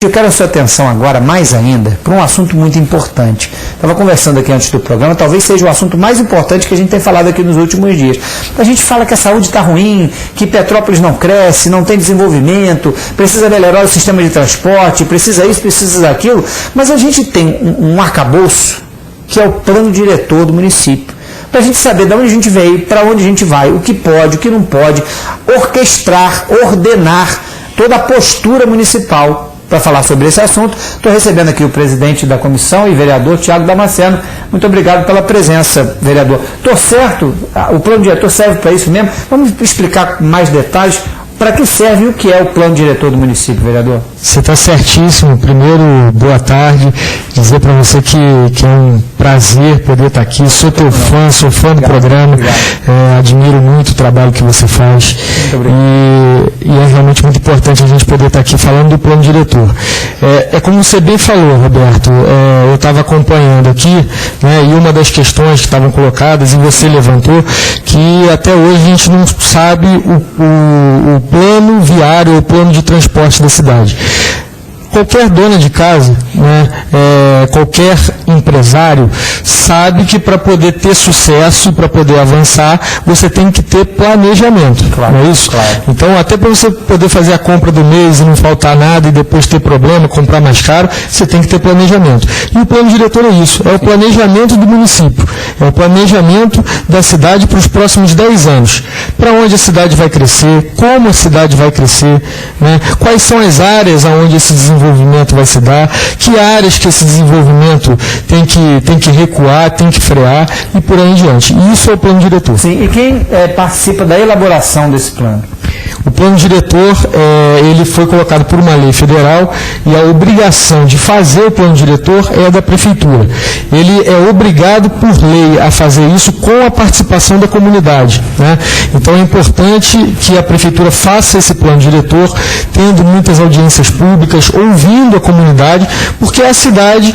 Eu quero a sua atenção agora, mais ainda, para um assunto muito importante. Estava conversando aqui antes do programa, talvez seja o assunto mais importante que a gente tem falado aqui nos últimos dias. A gente fala que a saúde está ruim, que Petrópolis não cresce, não tem desenvolvimento, precisa melhorar o sistema de transporte, precisa isso, precisa daquilo, mas a gente tem um arcabouço, que é o plano diretor do município. Para a gente saber de onde a gente veio, para onde a gente vai, o que pode, o que não pode, orquestrar, ordenar toda a postura municipal. Para falar sobre esse assunto, estou recebendo aqui o presidente da comissão e vereador Tiago Damasceno. Muito obrigado pela presença, vereador. Estou certo? O plano diretor serve para isso mesmo? Vamos explicar com mais detalhes para que serve e o que é o plano diretor do município, vereador? Você está certíssimo. Primeiro, boa tarde. Dizer para você que é um prazer poder estar aqui. Sou teu fã, sou fã do programa. Admiro muito o trabalho que você faz. E é realmente muito importante a gente poder estar aqui falando do plano diretor. É como você bem falou, Roberto, eu estava acompanhando aqui, né, e uma das questões que estavam colocadas, e você levantou, que até hoje a gente não sabe o plano viário, o plano de transporte da cidade. Qualquer dona de casa, né, qualquer empresário sabe que para poder ter sucesso, para poder avançar, você tem que ter planejamento, claro, não é isso? Claro. Então, até para você poder fazer a compra do mês e não faltar nada e depois ter problema, comprar mais caro, você tem que ter planejamento. E o plano diretor é isso, é o planejamento do município, é o planejamento da cidade para os próximos 10 anos. Para onde a cidade vai crescer, como a cidade vai crescer, né, quais são as áreas onde esse desenvolvimento vai se dar, que áreas que esse desenvolvimento tem que recuar, tem que frear e por aí em diante. E isso é o plano diretor. Sim, e quem participa da elaboração desse plano? O plano diretor, ele foi colocado por uma lei federal e a obrigação de fazer o plano diretor é da prefeitura. Ele é obrigado por lei a fazer isso com a participação da comunidade, né? Então é importante que a prefeitura faça esse plano diretor, tendo muitas audiências públicas, ouvindo a comunidade, porque é a cidade,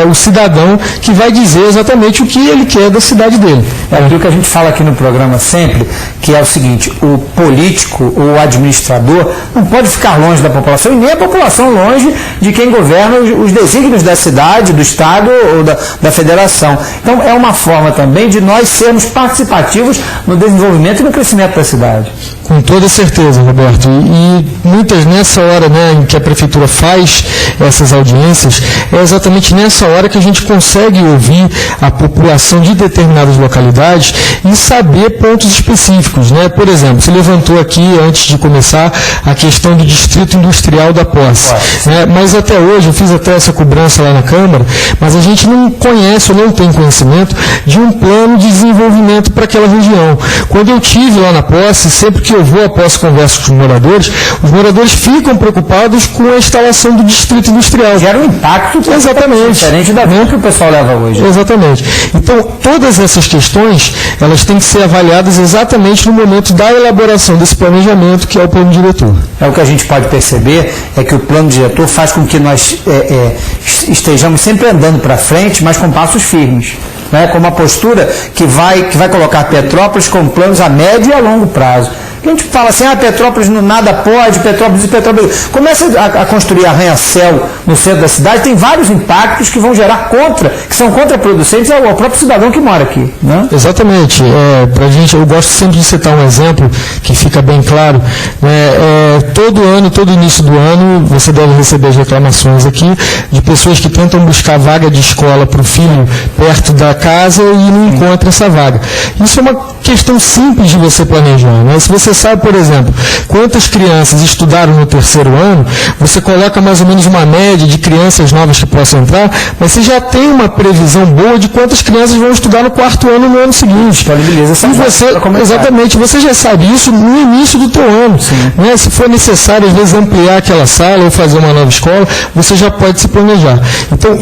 o cidadão, que vai dizer exatamente o que ele quer da cidade dele. É aquilo que a gente fala aqui no programa sempre, que é o seguinte: o político, o administrador, não pode ficar longe da população, e nem a população longe de quem governa os desígnios da cidade, do Estado ou da Federação. Então, é uma forma também de nós sermos participativos no desenvolvimento e no crescimento da cidade. Com toda certeza, Roberto. E muitas nessa hora, né, em que a prefeitura faz essas audiências, é exatamente nessa hora que a gente consegue ouvir a população de determinadas localidades e saber pontos específicos, né? Por exemplo, você levantou aqui, antes de começar, a questão do distrito industrial da Posse, né? Mas até hoje, eu fiz até essa cobrança lá na Câmara, mas a gente não conhece ou não tem conhecimento de um plano de desenvolvimento para aquela região. Quando eu estive lá na Posse, sempre que eu vou à Posse converso com os moradores ficam preocupados com a instalação do distrito industrial. Gera um impacto diferente da vida que o pessoal leva hoje. Exatamente. Então, todas essas questões, elas têm que ser avaliadas exatamente no momento da elaboração desse planejamento, que é o plano diretor. O que a gente pode perceber é que o plano diretor faz com que nós estejamos sempre andando para frente, mas com passos firmes, né? Com uma postura que vai colocar Petrópolis com planos a médio e a longo prazo. A gente fala assim, Petrópolis nada pode, Petrópolis. Começa a construir arranha-céu no centro da cidade, tem vários impactos que vão gerar que são contraproducentes ao próprio cidadão que mora aqui, né? Exatamente. Pra gente, eu gosto sempre de citar um exemplo que fica bem claro. Todo início do ano, você deve receber as reclamações aqui de pessoas que tentam buscar vaga de escola para o filho perto da casa e não encontram essa vaga. Isso é uma questão simples de você planejar, né? Se você sabe, por exemplo, quantas crianças estudaram no terceiro ano, você coloca mais ou menos uma média de crianças novas que possam entrar, mas você já tem uma previsão boa de quantas crianças vão estudar no quarto ano no ano seguinte. Exatamente, você já sabe isso no início do teu ano, né? Se for necessário, às vezes, ampliar aquela sala ou fazer uma nova escola, você já pode se planejar. Então,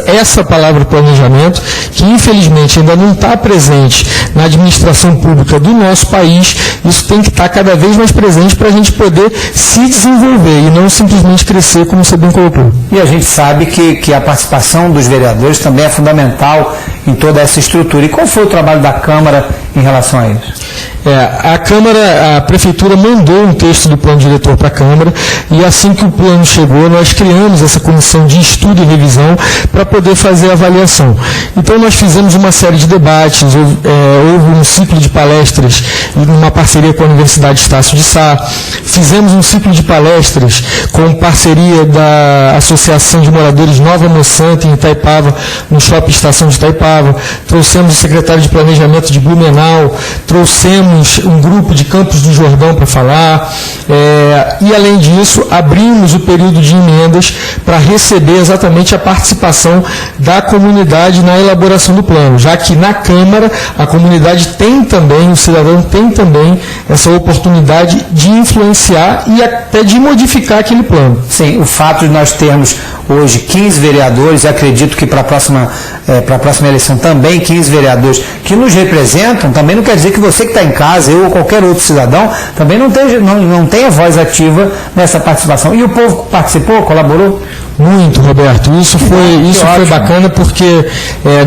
essa palavra planejamento, que infelizmente ainda não está presente na administração pública do nosso país, isso tem que estar cada vez mais presente para a gente poder se desenvolver e não simplesmente crescer, como você bem colocou. E a gente sabe que a participação dos vereadores também é fundamental em toda essa estrutura. E qual foi o trabalho da Câmara em relação a isso? A Prefeitura mandou um texto do plano diretor para a Câmara, e assim que o plano chegou, nós criamos essa comissão de estudo e revisão para poder fazer a avaliação. Então nós fizemos uma série de debates, houve um ciclo de palestras numa parceria com a Universidade Estácio de Sá, fizemos um ciclo de palestras com parceria da Associação de Moradores Nova Monsanto em Itaipava, no Shopping Estação de Itaipava, trouxemos o secretário de Planejamento de Blumenau, trouxemos um grupo de Campos do Jordão para falar, e além disso, abrimos o período de emendas para receber exatamente a participação da comunidade na elaboração do plano, já que na Câmara a comunidade tem também, o cidadão tem também essa oportunidade de influenciar e até de modificar aquele plano. Sim, o fato de nós termos hoje 15 vereadores, e acredito que para a próxima eleição também 15 vereadores que nos representam, também não quer dizer que você que está em casa, eu ou qualquer outro cidadão, também não tenha voz ativa nessa participação. E o povo participou, colaborou? Muito, Roberto. Isso foi bacana porque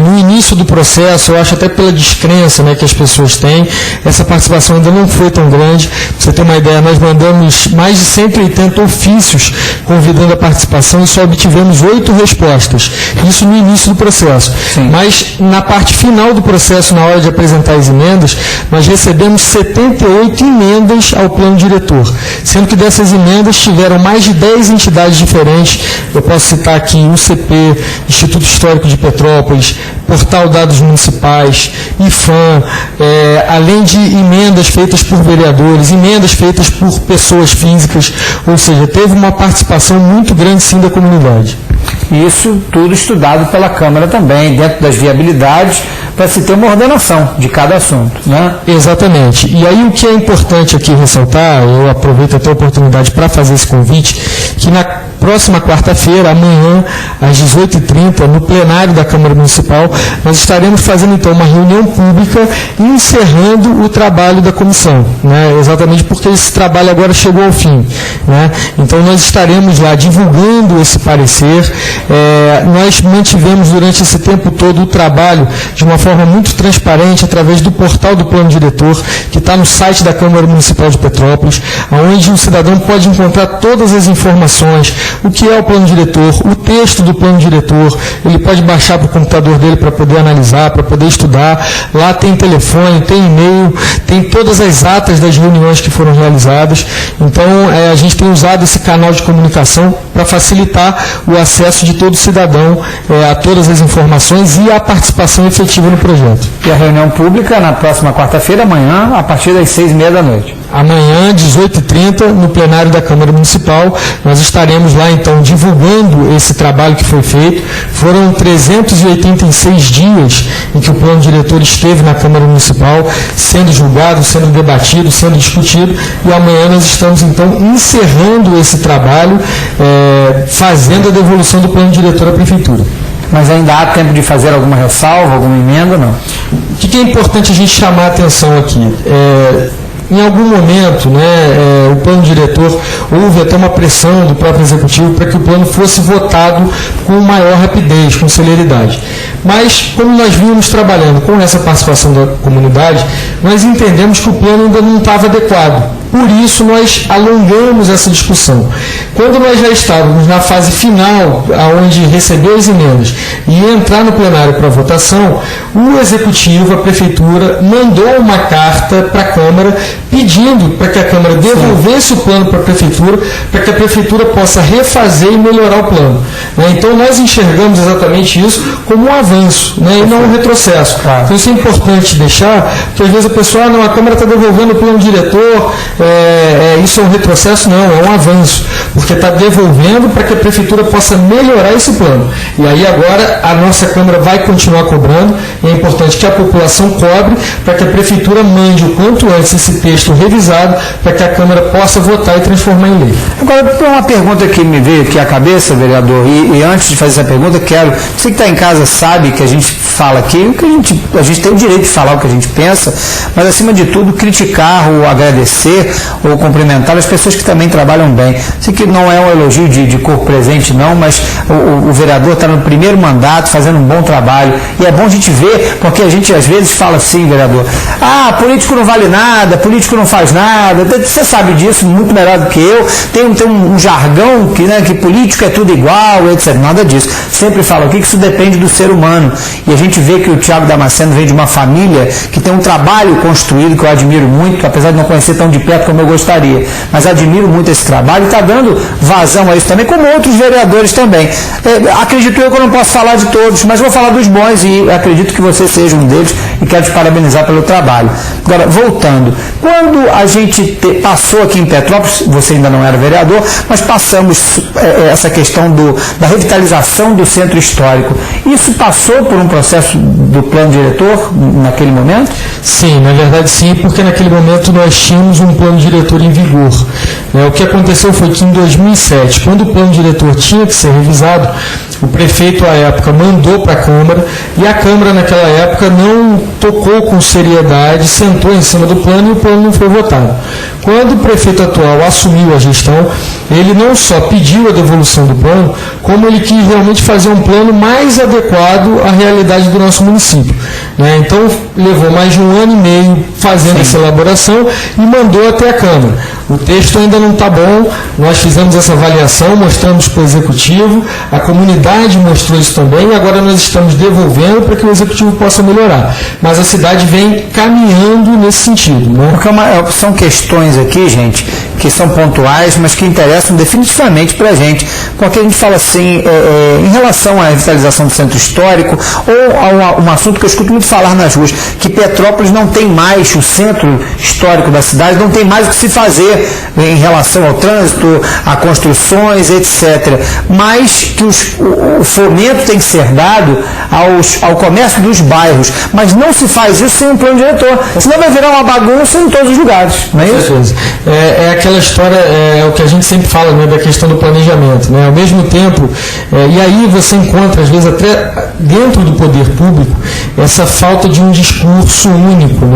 no início do processo, eu acho até pela descrença, né, que as pessoas têm, essa participação ainda não foi tão grande. Pra você ter uma ideia, nós mandamos mais de 180 ofícios convidando a participação e só obtivemos 8 respostas. Isso no início do processo. Sim. Mas na parte final do processo, na hora de apresentar as emendas, nós recebemos 78 emendas ao plano diretor, sendo que dessas emendas tiveram mais de 10 entidades diferentes. Eu posso citar aqui o UCP, Instituto Histórico de Petrópolis, Portal Dados Municipais, IFAM, além de emendas feitas por vereadores, emendas feitas por pessoas físicas, ou seja, teve uma participação muito grande sim da comunidade. Isso tudo estudado pela Câmara também, dentro das viabilidades, para se ter uma ordenação de cada assunto, né? Exatamente. E aí o que é importante aqui ressaltar, eu aproveito até a oportunidade para fazer esse convite, que na próxima quarta-feira, amanhã, às 18h30, no plenário da Câmara Municipal, nós estaremos fazendo então uma reunião pública encerrando o trabalho da comissão, né? Exatamente porque esse trabalho agora chegou ao fim, né? Então nós estaremos lá divulgando esse parecer. Nós mantivemos durante esse tempo todo o trabalho de uma forma muito transparente através do portal do Plano Diretor, que está no site da Câmara Municipal de Petrópolis, onde o cidadão pode encontrar todas as informações, o que é o Plano Diretor, o texto do Plano Diretor, ele pode baixar para o computador dele para poder analisar, para poder estudar. Lá tem telefone, tem e-mail, tem todas as atas das reuniões que foram realizadas. Então, a gente tem usado esse canal de comunicação para facilitar o acesso de todo cidadão a todas as informações e a participação efetiva no projeto. E a reunião pública na próxima quarta-feira, amanhã, a partir das 6h30. Amanhã, 18h30, no plenário da Câmara Municipal, nós estaremos lá, então, divulgando esse trabalho que foi feito. Foram 386 dias em que o plano diretor esteve na Câmara Municipal, sendo julgado, sendo debatido, sendo discutido, e amanhã nós estamos, então, encerrando esse trabalho, fazendo a devolução do plano diretor à Prefeitura. Mas ainda há tempo de fazer alguma ressalva, alguma emenda, não? O que é importante a gente chamar a atenção aqui? Em algum momento, o plano diretor, houve até uma pressão do próprio executivo para que o plano fosse votado com maior rapidez, com celeridade. Mas, como nós vínhamos trabalhando com essa participação da comunidade, nós entendemos que o plano ainda não estava adequado. Por isso, nós alongamos essa discussão. Quando nós já estávamos na fase final, onde receber as emendas e entrar no plenário para votação, o Executivo, a Prefeitura, mandou uma carta para a Câmara pedindo para que a Câmara devolvesse o plano para a Prefeitura, para que a Prefeitura possa refazer e melhorar o plano. Então, nós enxergamos exatamente isso como um avanço, e não um retrocesso. Então, isso é importante deixar, porque às vezes a pessoa, a Câmara está devolvendo o plano diretor, isso é um retrocesso? Não, é um avanço, porque está devolvendo para que a Prefeitura possa melhorar esse plano. E aí agora a nossa Câmara vai continuar cobrando, e é importante que a população cobre para que a Prefeitura mande o quanto antes esse texto revisado, para que a Câmara possa votar e transformar em lei. Agora, uma pergunta que me veio aqui à cabeça, vereador, e antes de fazer essa pergunta, você que está em casa sabe que a gente fala aqui, a gente tem o direito de falar o que a gente pensa, mas acima de tudo criticar ou agradecer ou cumprimentar as pessoas que também trabalham bem. Sei que não é um elogio de corpo presente, não, mas o vereador está no primeiro mandato, fazendo um bom trabalho, e é bom a gente ver, porque a gente às vezes fala assim, vereador, político não vale nada, político não faz nada, você sabe disso muito melhor do que eu, tem um jargão que político é tudo igual, etc. Nada disso. Sempre falo aqui que isso depende do ser humano, e a gente vê que o Thiago Damasceno vem de uma família que tem um trabalho construído, que eu admiro muito, apesar de não conhecer tão de perto como eu gostaria, mas admiro muito esse trabalho, e está dando vazão a isso também, como outros vereadores também. Acredito eu que eu não posso falar de todos, mas vou falar dos bons, e acredito que você seja um deles, e quero te parabenizar pelo trabalho. Agora, voltando, quando a gente passou aqui em Petrópolis, você ainda não era vereador, mas passamos essa questão da revitalização do centro histórico, isso passou por um processo do plano diretor naquele momento? Sim, na verdade sim, porque naquele momento nós tínhamos um plano diretor em vigor. O que aconteceu foi que em 2007, quando o plano diretor tinha que ser revisado, o prefeito, à época, mandou para a Câmara, e a Câmara, naquela época, não tocou com seriedade, sentou em cima do plano e o plano não foi votado. Quando o prefeito atual assumiu a gestão, ele não só pediu a devolução do plano, como ele quis realmente fazer um plano mais adequado à realidade do nosso município. Então, levou mais de 1 ano e meio fazendo essa elaboração e mandou até a Câmara. O texto ainda não está bom, nós fizemos essa avaliação, mostramos para o Executivo, a comunidade mostrou isso também, e agora nós estamos devolvendo para que o Executivo possa melhorar. Mas a cidade vem caminhando nesse sentido. Porque são questões aqui, gente, que são pontuais, mas que interessam definitivamente para a gente, porque a gente fala assim, em relação à revitalização do centro histórico, ou a um assunto que eu escuto muito falar nas ruas, que Petrópolis não tem mais, o centro histórico da cidade não tem mais o que se fazer em relação ao trânsito, a construções, etc. Mas que o fomento tem que ser dado ao comércio dos bairros, mas não se faz isso sem um plano diretor, senão vai virar uma bagunça em todos os lugares, não é isso? É aquela história, o que a gente sempre fala, da questão do planejamento, ao mesmo tempo, e aí você encontra, às vezes, até dentro do poder público, essa falta de um discurso único,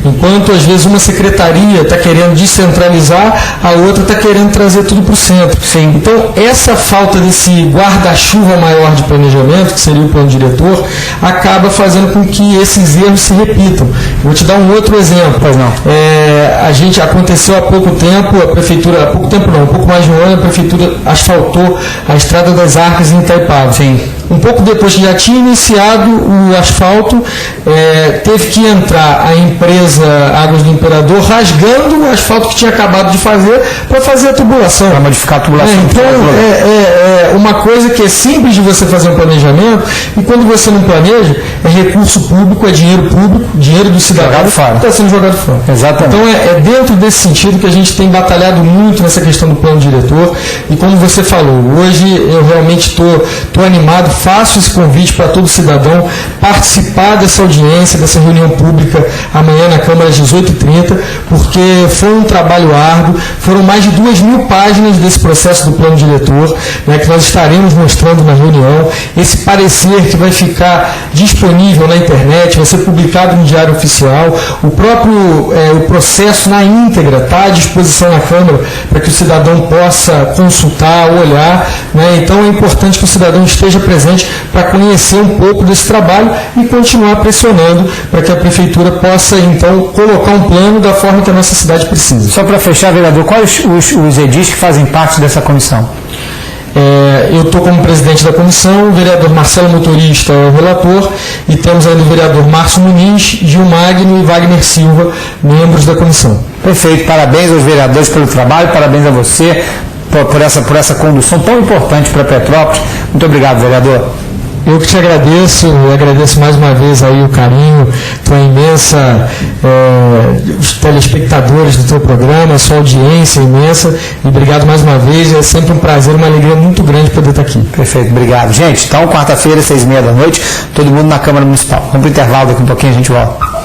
enquanto, às vezes, uma secretaria está querendo descentralizar, a outra está querendo trazer tudo para o centro. Sim. Então, essa falta desse guarda-chuva maior de planejamento, que seria o plano diretor, acaba fazendo com que esses erros se repitam. Vou te dar um outro exemplo. Pois não. Aconteceu há pouco tempo, a prefeitura, um pouco mais de um ano, a prefeitura asfaltou a Estrada das Arcas em Itaipava. Sim. Um pouco depois que já tinha iniciado o asfalto, teve que entrar a empresa Águas do Imperador rasgando o asfalto que tinha acabado de fazer para fazer a tubulação. Para modificar a tubulação. Então, uma coisa que é simples de você fazer um planejamento, e quando você não planeja, é recurso público, é dinheiro do cidadão que está sendo jogado fora. Exatamente. Então, é dentro desse sentido que a gente tem batalhado muito nessa questão do plano diretor, e como você falou, hoje eu realmente estou animado, faço esse convite para todo cidadão participar dessa audiência, dessa reunião pública amanhã na Câmara às 18h30, porque foi um trabalho árduo, foram mais de 2.000 páginas desse processo do plano diretor, que nós estaremos mostrando na reunião, esse parecer que vai ficar disponível na internet, vai ser publicado no Diário Oficial, o próprio o processo na íntegra está à disposição na Câmara para que o cidadão possa consultar, olhar, então é importante que o cidadão esteja presente para conhecer um pouco desse trabalho e continuar pressionando para que a Prefeitura possa, então, colocar um plano da forma que a nossa cidade precisa. Só para fechar, vereador, quais os edis que fazem parte dessa comissão? Eu estou como presidente da comissão, o vereador Marcelo Motorista é o relator, e temos ainda o vereador Márcio Muniz, Gil Magno e Wagner Silva, membros da comissão. Perfeito, parabéns aos vereadores pelo trabalho, parabéns a você por essa condução tão importante para Petrópolis. Muito obrigado, vereador. Eu que te agradeço, agradeço mais uma vez aí o carinho, tua imensa, os telespectadores do teu programa, a sua audiência imensa, e obrigado mais uma vez, é sempre um prazer, uma alegria muito grande poder estar aqui. Perfeito, obrigado. Gente, então quarta-feira, 6h30 da noite, todo mundo na Câmara Municipal. Vamos para o intervalo, daqui um pouquinho a gente volta.